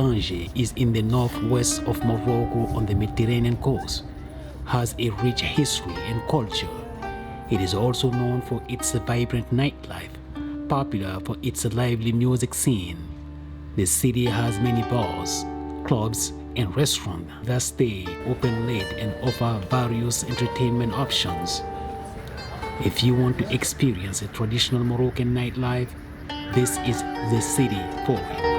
Tanger is in the northwest of Morocco on the Mediterranean coast, has a rich history and culture. It is also known for its vibrant nightlife, popular for its lively music scene. The city has many bars, clubs, and restaurants that stay open late and offer various entertainment options. If you want to experience a traditional Moroccan nightlife, this is the city for it.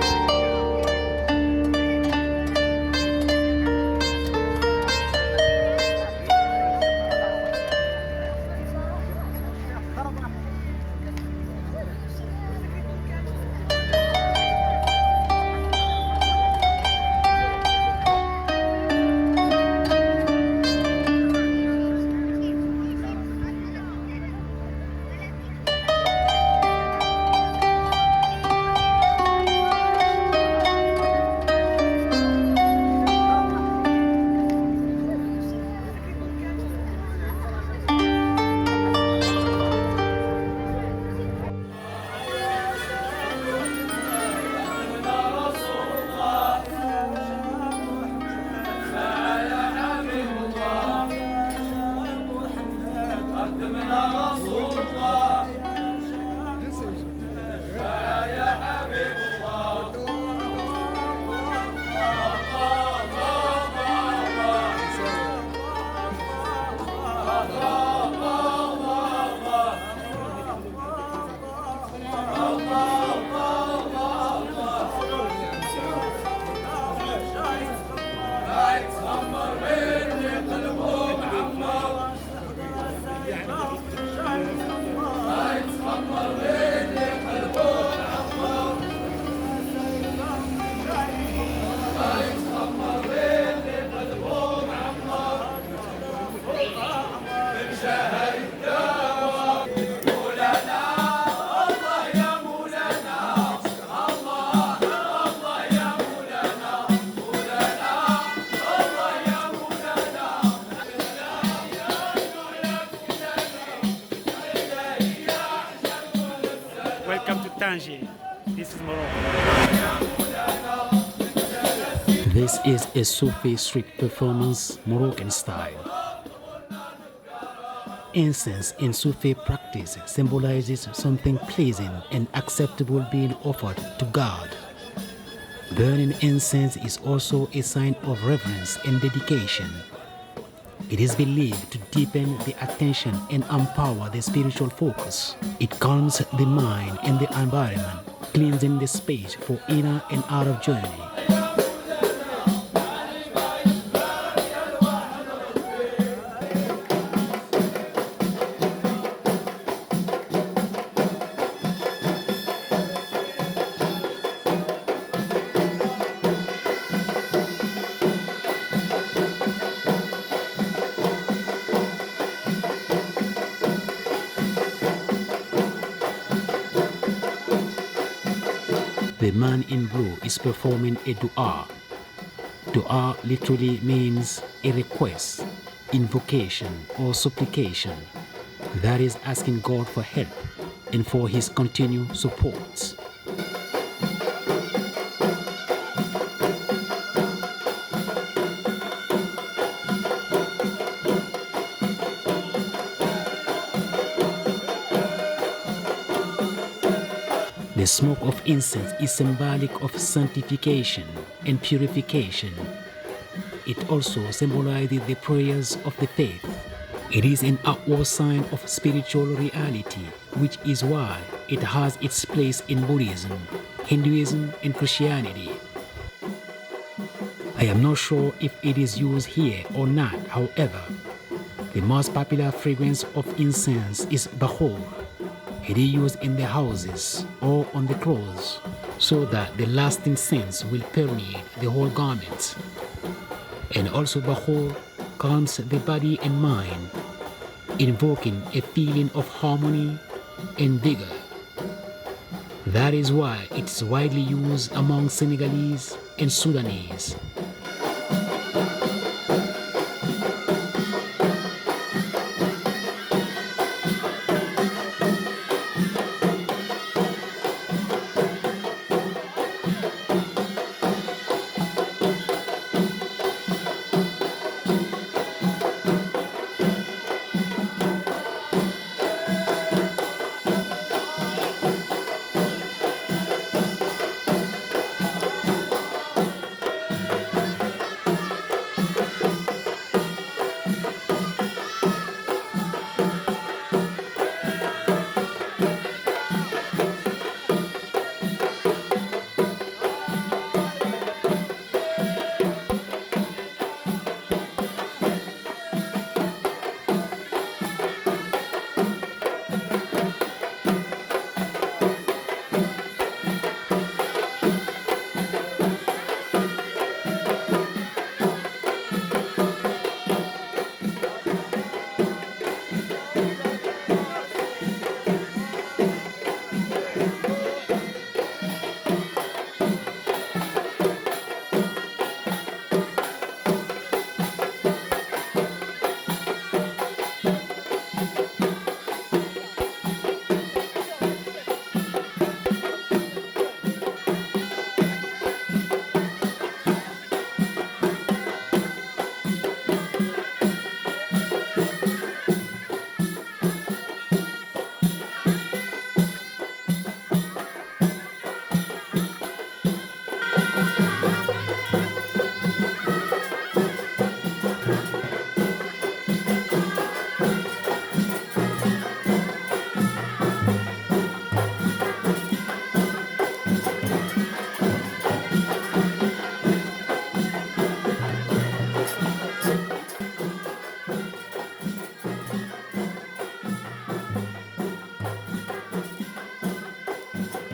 Welcome to Tangier. This is Morocco. This is a Sufi street performance, Moroccan style. Incense in Sufi practice symbolizes something pleasing and acceptable being offered to God. Burning incense is also a sign of reverence and dedication. It is believed to deepen the attention and empower the spiritual focus. It calms the mind and the environment, cleansing the space for inner and outer journey. The man in blue is performing a dua. Dua literally means a request, invocation, or supplication. That is asking God for help and for his continued support. The smoke of incense is symbolic of sanctification and purification. It also symbolizes the prayers of the faith. It is an outward sign of spiritual reality, which is why it has its place in Buddhism, Hinduism, and Christianity. I am not sure if it is used here or not, however. The most popular fragrance of incense is Bahor. It is used in the houses or on the clothes so that the lasting scent will permeate the whole garment. And also Bahor calms the body and mind, invoking a feeling of harmony and vigor. That is why it's widely used among Senegalese and Sudanese.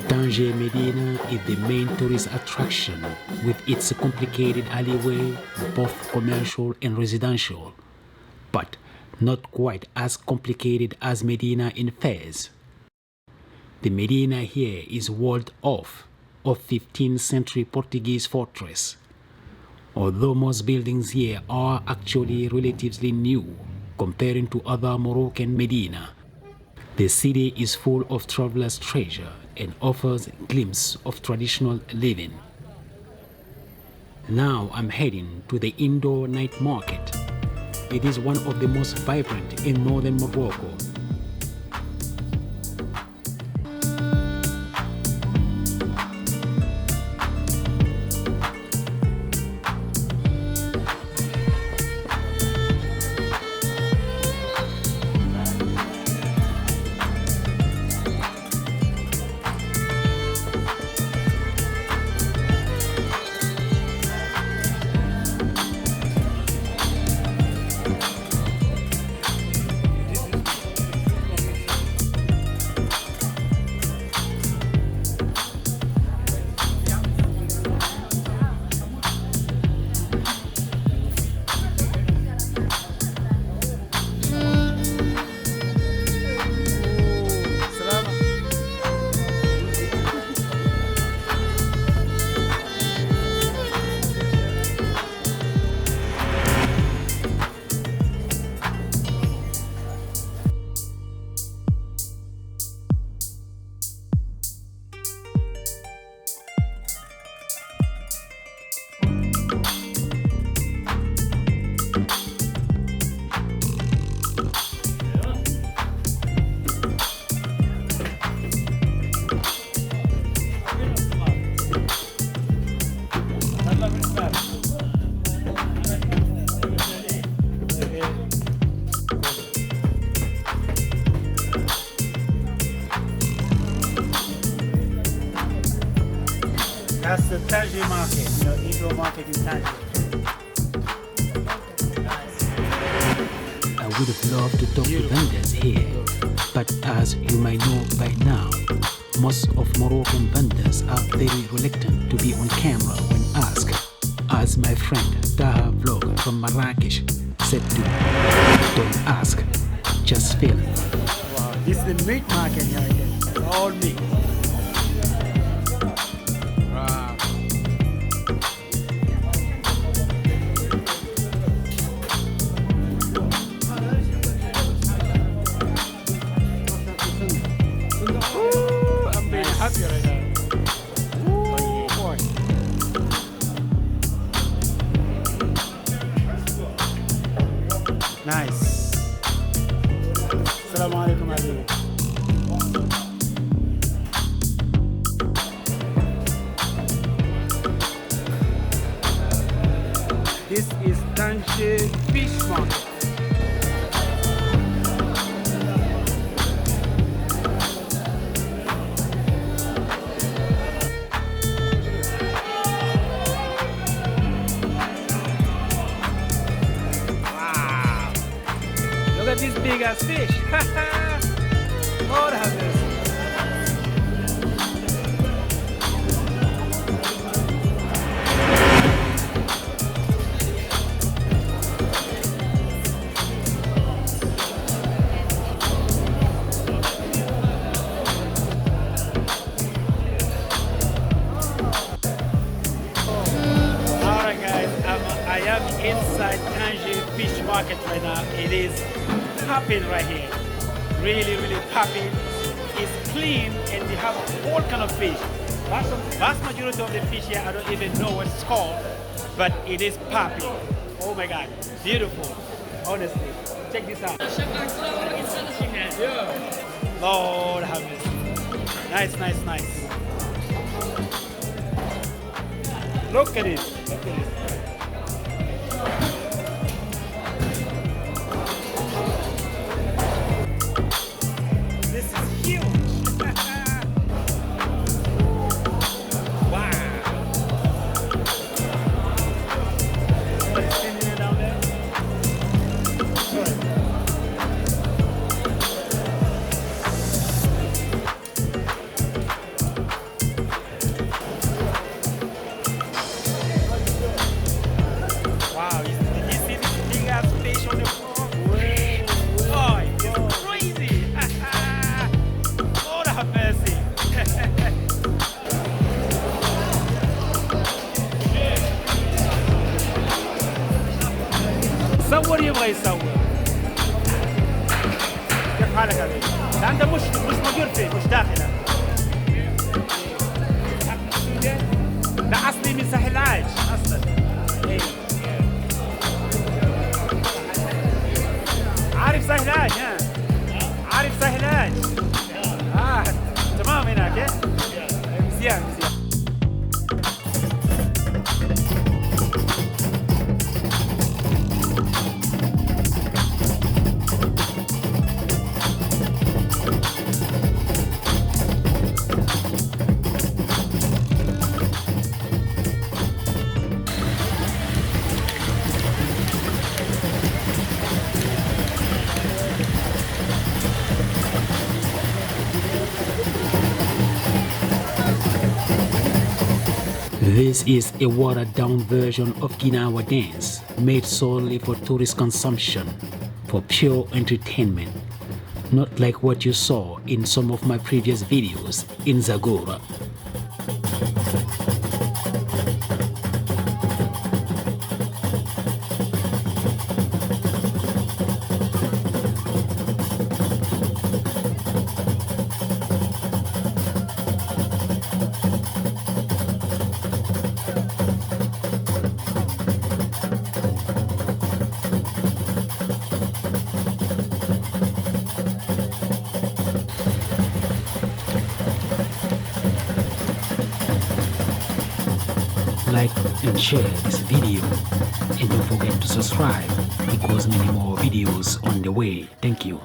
Tanger Medina is the main tourist attraction with its complicated alleyway, both commercial and residential, but not quite as complicated as Medina in Fez. The Medina here is walled off of 15th century Portuguese fortress. Although most buildings here are actually relatively new comparing to other Moroccan Medina, the city is full of travelers' treasure and offers a glimpse of traditional living. Now I'm heading to the indoor night market. It is one of the most vibrant in northern Morocco. That's the Tangier market, indoor market in Tangier. I would have loved to talk to vendors here, but as you might know by now, most of Moroccan vendors are very reluctant to be on camera when asked. As my friend Taha Vlog from Marrakesh said to don't ask, just film. Wow, this is the meat market here again. All meat. Wow. Ooh, I'm being happy right now. Ooh, boy. Nice. Assalamu alaikum Habibi. This is Tangier fish market. Wow. Look at this big ass fish. Lord have mercy. Alright guys, I am inside Tangier fish market right now. It is popping right here. Really, really popping. It's clean and they have all kind of fish. Vast majority of the fish here, I don't even know what it's called, but it is popping. Oh my God, beautiful. Honestly, check this out. Lord have mercy. Nice, nice, nice. Look at it. Look at it. This is huge. Wow. Somebody's standing down there. Sorry. عنده مش موجود فيه مش داخله. لا اصلي من ساحل العاج اصلا. عارف ساحل العاج ها؟ عارف ساحل العاج؟ تمام هناك مزيان. This is a watered-down version of Ginawa dance, made solely for tourist consumption, for pure entertainment, not like what you saw in some of my previous videos in Zagora. Like and share this video, and don't forget to subscribe because many more videos on the way. Thank you.